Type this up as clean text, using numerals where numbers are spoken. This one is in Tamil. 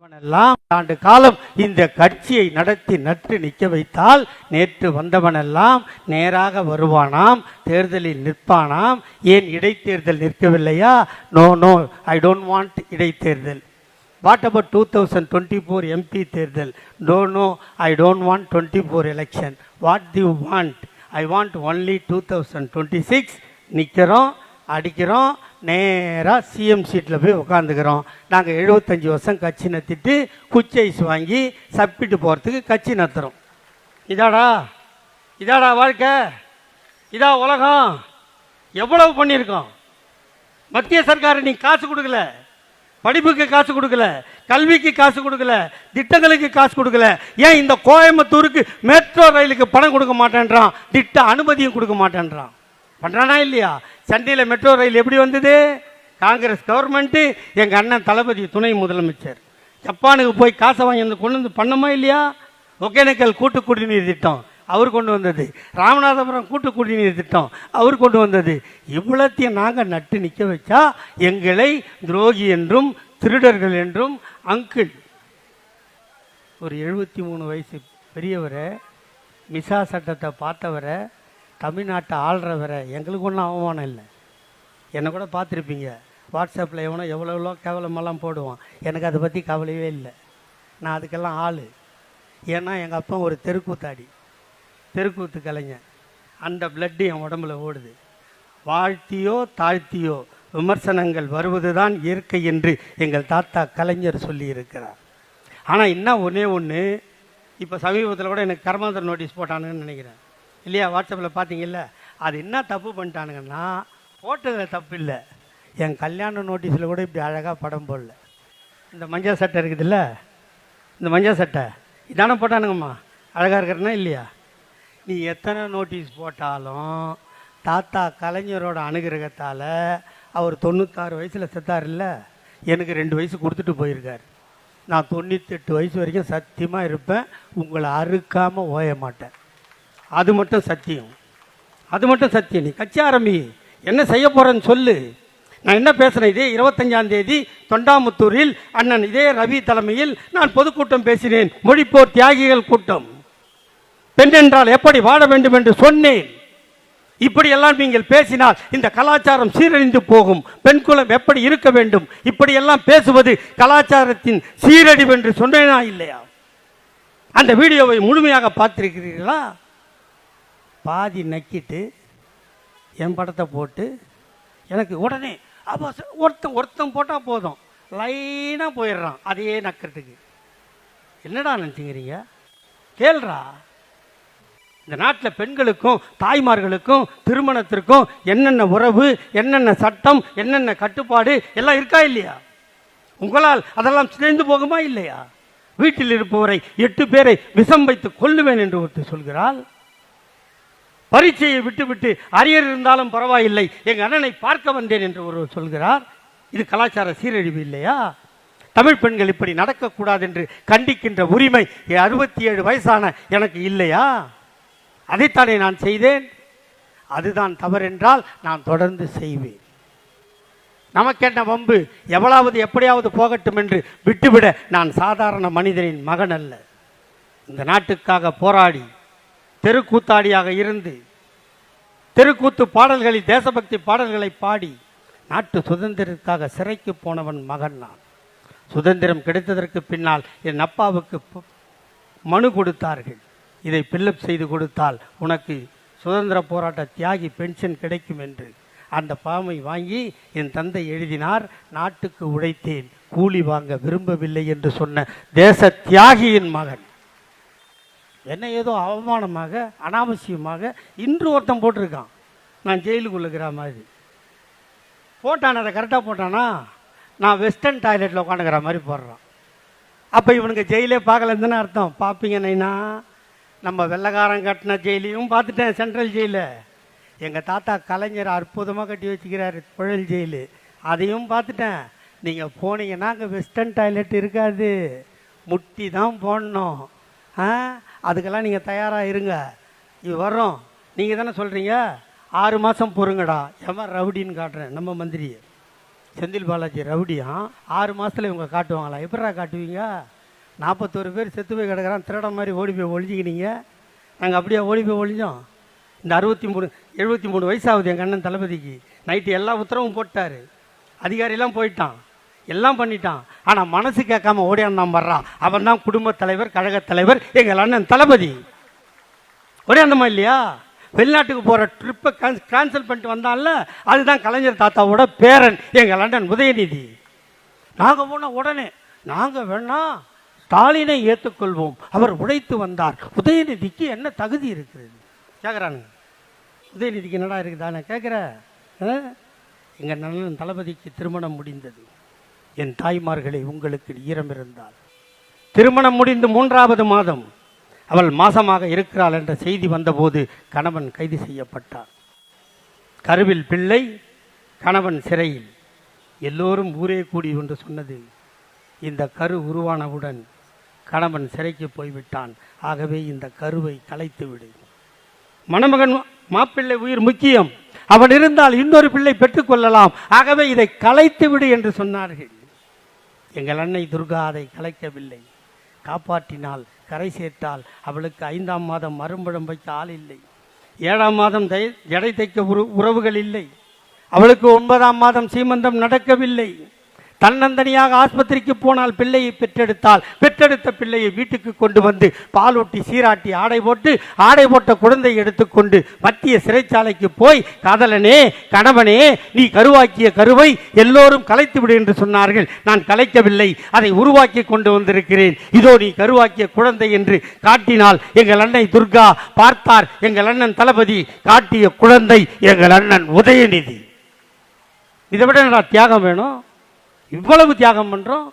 வந்தவனெல்லாம் ஆண்டு காலம் இந்த கட்சியை நடத்தி நட்டு நிற்க வைத்தால் நேற்று வந்தவனெல்லாம் நேராக வருவானாம், தேர்தலில் நிற்பானாம். ஏன் இடைத்தேர்தல் நிற்கவில்லையா? No no, I don't want இடைத்தேர்தல். வாட் அபவுட் 2024 MP தேர்தல்? No no, I don't want 24 election. What do you want? I want only 2026. நிற்கிறோம், அடிக்கிறோம், நேராக சிஎம் சீட்டில் போய் உட்காந்துக்கிறோம். நாங்கள் 75 வருஷம் கட்சி நத்திட்டு குச்சி ஐஸ் வாங்கி சப்பிட்டு போகிறதுக்கு கட்சி நத்துறோம். இதாடா வாழ்க்கை, இதா உலகம். எவ்வளவு பண்ணியிருக்கோம். மத்திய சர்க்கார் நீ காசு கொடுக்கல, படிப்புக்கு காசு கொடுக்கல, கல்விக்கு காசு கொடுக்கல, திட்டங்களுக்கு காசு கொடுக்கல. ஏன் இந்த கோயம்புத்தூருக்கு மெட்ரோ ரயிலுக்கு பணம் கொடுக்க மாட்டேன்றான், திட்ட அனுமதியும் கொடுக்க மாட்டேன்றான். பண்ணுறானா இல்லையா? சென்னையில் மெட்ரோ ரயில் எப்படி வந்தது? காங்கிரஸ் கவர்மெண்ட்டு, எங்கள் அண்ணன் தளபதி துணை முதலமைச்சர் ஜப்பானுக்கு போய் காசை வாங்கி வந்து கொண்டு வந்து பண்ணமா இல்லையா? ஒகேனக்கல் கூட்டு குடிநீர் திட்டம் அவர் கொண்டு வந்தது, ராமநாதபுரம் கூட்டு குடிநீர் திட்டம் அவர் கொண்டு வந்தது. இவ்வளத்தையும் நாங்கள் நட்டு நிற்க வச்சா எங்களை துரோகி என்றும் திருடர்கள் என்றும் அங்கிள். ஒரு 73 வயசு பெரியவரை, மிசா சட்டத்தை பார்த்தவரை, தமிழ்நாட்டை ஆள்றவரை எங்களுக்கு ஒன்றும் அவமானம் இல்லை. என்னை கூட பார்த்துருப்பீங்க, வாட்ஸ்அப்பில் எவ்வளோ கேவலமெல்லாம் போடுவான். எனக்கு அதை பற்றி கவலையே இல்லை. நான் அதுக்கெல்லாம் ஆள். ஏன்னா எங்கள் அப்பா ஒரு தெருக்கூத்து கலைஞன். அந்த பிளட்டு என் உடம்புல ஓடுது. வாழ்த்தியோ தாழ்த்தியோ விமர்சனங்கள் வருவது தான் இயற்கை என்று எங்கள் தாத்தா கலைஞர் சொல்லி இருக்கிறார். ஆனால் என்ன ஒன்று, இப்போ சமீபத்தில் கூட எனக்கு கர்மாந்தர நோட்டீஸ் போட்டானுங்கன்னு நினைக்கிறேன் இல்லையா? வாட்ஸ்அப்பில் பார்த்தீங்கல்ல. அது என்ன தப்பு பண்ணிட்டானுங்கன்னா, போட்டதில் தப்பு இல்லை, என் கல்யாண நோட்டீஸில் கூட இப்படி அழகாக படம் போடல. இந்த மஞ்சள் சட்டை இருக்குதுல்ல, இந்த மஞ்சள் சட்டை இதானே போட்டானுங்கம்மா, அழகாக இருக்கிறனா இல்லையா? நீ எத்தனை நோட்டீஸ் போட்டாலும் தாத்தா கலைஞரோட அனுகிரகத்தால் அவர் 96 வயசில் செத்தார் இல்லை, எனக்கு 2 வயசு கொடுத்துட்டு போயிருக்கார். நான் 98 வயசு வரைக்கும் சத்தியமாக இருப்பேன், உங்களை அறுக்காமல் ஓய மாட்டேன். அது மட்டும் சத்தியம், அது மட்டும் சத்தியம். நீ கட்சி ஆரம்பி, என்ன செய்ய போகிறேன்னு சொல்லு. நான் என்ன பேசுகிறேன், இதே 25ஆம் தேதி தொண்டாமுத்தூரில் அண்ணன் இதே ரவி தலைமையில் நான் பொதுக்கூட்டம் பேசினேன். மொழிப்போர் தியாகிகள் கூட்டம். பெண் என்றால் எப்படி வாழ வேண்டும் என்று சொன்னேன். இப்படியெல்லாம் நீங்கள் பேசினால் இந்த கலாச்சாரம் சீரழிந்து போகும். பெண் குலம் எப்படி இருக்க வேண்டும், இப்படியெல்லாம் பேசுவது கலாச்சாரத்தின் சீரழிவு என்று சொன்னேனா இல்லையா? அந்த வீடியோவை முழுமையாக பார்த்திருக்கிறீர்களா? பாதி நக்கிட்டு என் படத்தை போட்டு எனக்கு உடனே அப்போ ஒருத்தன் போட்டால் போதும், லைனாக போயிடுறான் அதையே நக்கிறதுக்கு. என்னடா நினச்சிக்கிறீங்க? கேள்றா. இந்த நாட்டில் பெண்களுக்கும் தாய்மார்களுக்கும் திருமணத்திற்கும் என்னென்ன உறவு, என்னென்ன சட்டம், என்னென்ன கட்டுப்பாடு எல்லாம் இருக்கா இல்லையா? உங்களால் அதெல்லாம் சிதைந்து போகுமா இல்லையா? வீட்டில் இருப்பவரை 8 பேரை விஷம் வைத்து கொல்லுவேன் என்று ஒருத்தர் சொல்கிறாள். பரீட்சையை விட்டுவிட்டு அரியர் இருந்தாலும் பரவாயில்லை, எங்கள் அண்ணனை பார்க்க வந்தேன் என்று ஒருவர் சொல்கிறார். இது கலாச்சார சீரழிவு இல்லையா? தமிழ் பெண்கள் இப்படி நடக்கக்கூடாது என்று கண்டிக்கின்ற உரிமை 67 வயசான எனக்கு இல்லையா? அதைத்தானே நான் செய்தேன். அதுதான் தவறென்றால் நான் தொடர்ந்து செய்வேன். நமக்கென்ன வம்பு, எவ்வளவு எப்படியாவது போகட்டும் என்று விட்டுவிட நான் சாதாரண மனிதனின் மகன் அல்ல. இந்த நாட்டுக்காக போராடி தெருக்கூத்தாடியாக இருந்து தெருக்கூத்து பாடல்களில் தேசபக்தி பாடல்களை பாடி நாட்டு சுதந்திரத்துக்காக சிறைக்கு போனவன் மகன் நான். சுதந்திரம் கிடைத்ததற்கு பின்னால் என் அப்பாவுக்கு மனு கொடுத்தார்கள், இதை பில்லப் செய்து கொடுத்தால் உனக்கு சுதந்திர போராட்ட தியாகி பென்ஷன் கிடைக்கும் என்று. அந்த பாமை வாங்கி என் தந்தை எழுதினார், நாட்டுக்கு உழைத்தேன், கூலி வாங்க விரும்பவில்லை என்று சொன்ன தேச தியாகியின் மகன். என்ன ஏதோ அவமானமாக அனாவசியமாக இன்று ஒருத்தன் போட்டிருக்கான், நான் ஜெயிலுக்குள்ளுக்கிற மாதிரி போட்டான். அதை கரெக்டாக போட்டானா? நான் வெஸ்டர்ன் டாய்லெட்டில் உட்காந்துக்கிற மாதிரி போடுறான். அப்போ இவனுக்கு ஜெயிலே பார்க்கலன்னு அர்த்தம். பார்ப்பீங்க நைனா, நம்ம வெள்ளைக்காரன் கட்டின ஜெயிலையும் பார்த்துட்டேன், சென்ட்ரல் ஜெயிலு. எங்கள் தாத்தா கலைஞர் அற்புதமாக கட்டி வச்சுக்கிறாரு புழல் ஜெயிலு, அதையும் பார்த்துட்டேன். நீங்கள் போனீங்கன்னா அங்கே வெஸ்டர்ன் டாய்லெட் இருக்காது, முட்டி தான் போடணும். அதுக்கெல்லாம் நீங்கள் தயாராக இருங்க. இது வர்றோம். நீங்கள் தானே சொல்கிறீங்க 6 மாதம் பொறுங்கடா, எவன் ரவுடின்னு காட்டுறேன் நம்ம மந்திரியை. செந்தில் பாலாஜி ரவுடியா 6 மாசத்துல இவங்க காட்டுவாங்களா? எப்படா காட்டுவீங்க? 41 பேர் செத்து போய் கிடக்கிறான், திருட மாதிரி ஓடி போய் ஒழிஞ்சிக்கினீங்க. நாங்கள் அப்படியே ஓடி போய் ஒழிஞ்சோம். இந்த 73 வயசாகுது எங்கள் அண்ணன் தளபதிக்கு. நைட்டு எல்லா உத்தரவும் போட்டார், அதிகாரியெல்லாம் போயிட்டான், எல்லாம் பண்ணிட்டான். ஆனால் மனசு கேட்காம ஓடியாந்தான் வர்றான். அவன் தான் குடும்பத் தலைவர், கழகத் தலைவர், எங்கள் அண்ணன் தளபதி. ஓடியாந்தமா இல்லையா? வெளிநாட்டுக்கு போகிற ட்ரிப்பை கேன்சல் பண்ணிட்டு வந்தான்ல, அதுதான் கலைஞர் தாத்தாவோட பேரன் எங்கள் அண்ணன் உதயநிதி. நாங்கள் போன உடனே நாங்கள் வேணா ஸ்டாலினை ஏற்றுக்கொள்வோம், அவர் உழைத்து வந்தார், உதயநிதிக்கு என்ன தகுதி இருக்கிறது கேட்குறானுங்க. உதயநிதிக்கு என்னடா இருக்குதா நான் கேட்குறேன். எங்கள் அண்ணன் தளபதிக்கு திருமணம் முடிந்தது. என் தாய்மார்களே, உங்களுக்கு ஈரம் இருந்தால், திருமணம் முடிந்து 3வது மாதம் அவள் மாசமாக இருக்கிறாள் என்ற செய்தி வந்தபோது கணவன் கைது செய்யப்பட்டார். கருவில் பிள்ளை, கணவன் சிறையில். எல்லோரும் ஊரே கூடி என்று சொன்னது, இந்த கரு உருவானவுடன் கணவன் சிறைக்கு போய்விட்டான், ஆகவே இந்த கருவை கலைத்து விடு. மணமகன் மாப்பிள்ளை உயிர் முக்கியம், அவன் இருந்தால் இன்னொரு பிள்ளை பெற்றுக்கொள்ளலாம், ஆகவே இதை கலைத்து விடு என்று சொன்னார்கள். எங்கள் அன்னை துர்கா அதை கலைக்கவில்லை. காப்பாற்றினால், கரை சேர்த்தால். அவளுக்கு 5ஆம் மாதம் மறுபடம் வைக்க ஆள் இல்லை, 7ஆம் மாதம் ஜடை தைக்க உறவுகள் இல்லை, அவளுக்கு 9ஆம் மாதம் சீமந்தம் நடக்கவில்லை. தன்னந்தனியாக ஆஸ்பத்திரிக்கு போனால் பிள்ளையை பெற்றெடுத்தால், பெற்றெடுத்த பிள்ளையை வீட்டுக்கு கொண்டு வந்து பாலூட்டி சீராட்டி ஆடை போட்ட குழந்தை எடுத்துக்கொண்டு மத்திய சிறைச்சாலைக்கு போய், காதலனே, கணவனே, நீ கருவாக்கிய கருவை எல்லோரும் கலைத்து விடு என்று சொன்னார்கள். நான் கலைக்கவில்லை, அதை உருவாக்கி கொண்டு வந்திருக்கிறேன், இதோ நீ கருவாக்கிய குழந்தை என்று காட்டினால் எங்கள் அன்னை துர்கா பார்த்தார். எங்கள் அண்ணன் தளபதி காட்டிய குழந்தை எங்கள் அண்ணன் உதயநிதி. இதை விட என்னடா தியாகம் வேணும்? இவ்வளவு தியாகம் பண்றோம்.